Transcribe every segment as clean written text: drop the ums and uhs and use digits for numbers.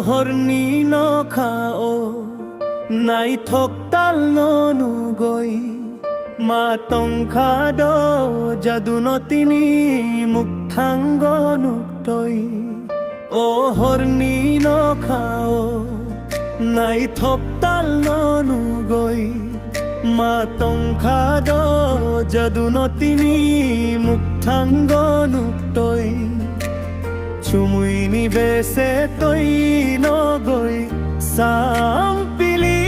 Horne নখাও নাই থক তাল ননু গৈ মাতং খাদ যাদু নতিনি মুখ থাঙ্গ নুক্তই ও হর্নি নখাও নাই থক তাল ননু গৈ মাতং খাদ যাদু নতিনি মুখ থাঙ্গ নুক্তই চুমুইনি বেসে তৈ নগৈ সাম্পিলি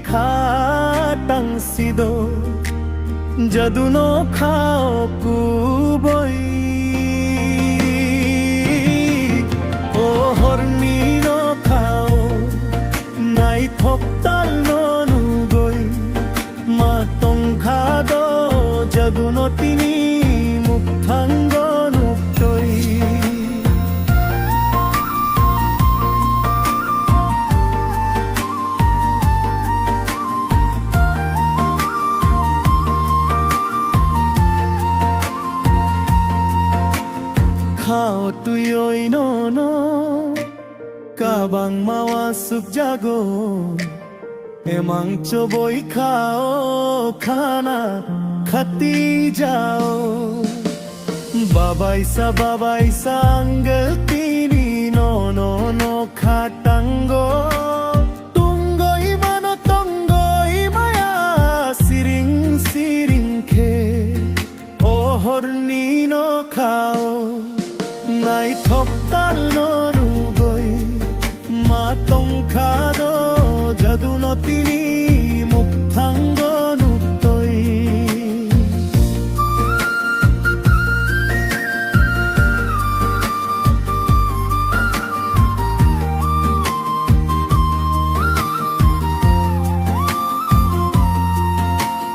খাটাং সিদো যদু নখাও কুবৈ ও হর্নি নখাও নাই থক তাল ননু গৈ মাতং খাদ যদু নতিনি মুখ থাঙ্গ নুক্তৈ খাও তুই ওই নন কাবাং মাওয়া সুখ জাগো এমাং চবই খাও খানা খাতি যাও বাবাইসা আঙ্গল তিনি নন খাটাঙ্গ তুঙ্গই মান তঙ্গই মায়া সিরিং সিরিং খে ও হর্নি নখাও নাই থক তাল ননু গৈ মাতং খাদ যদু নতিনি মুখ থাঙ্গ নুক্তৈ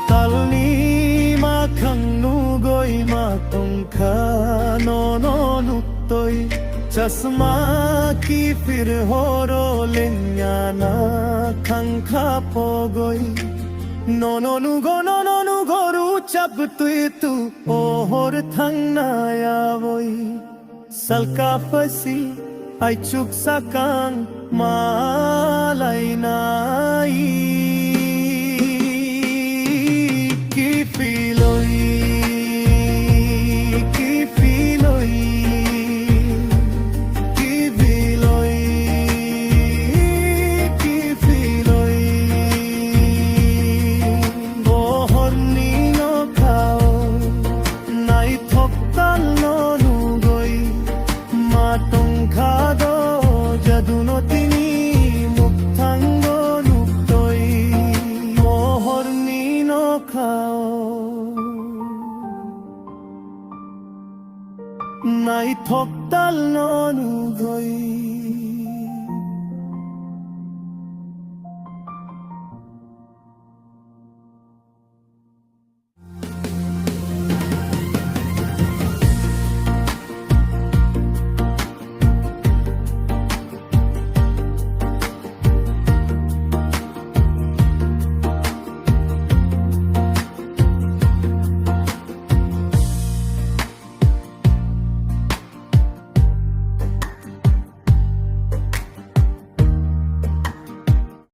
তালনি মাখাং নু গৈ মাতং খা নন নুক্তৈ চশমা কি ফির হরো লেঞ্জানা খাংখা পগৈ নননু গরু চাপ তুই তু ওহর থাংনায়াবই সালকা ফসি আই চুক সাকাং মালাই নাই কি ফিলই যদু নতিনি মুখ থাঙ্গ নুক্তৈ ও হর্নি নখাও নাই থক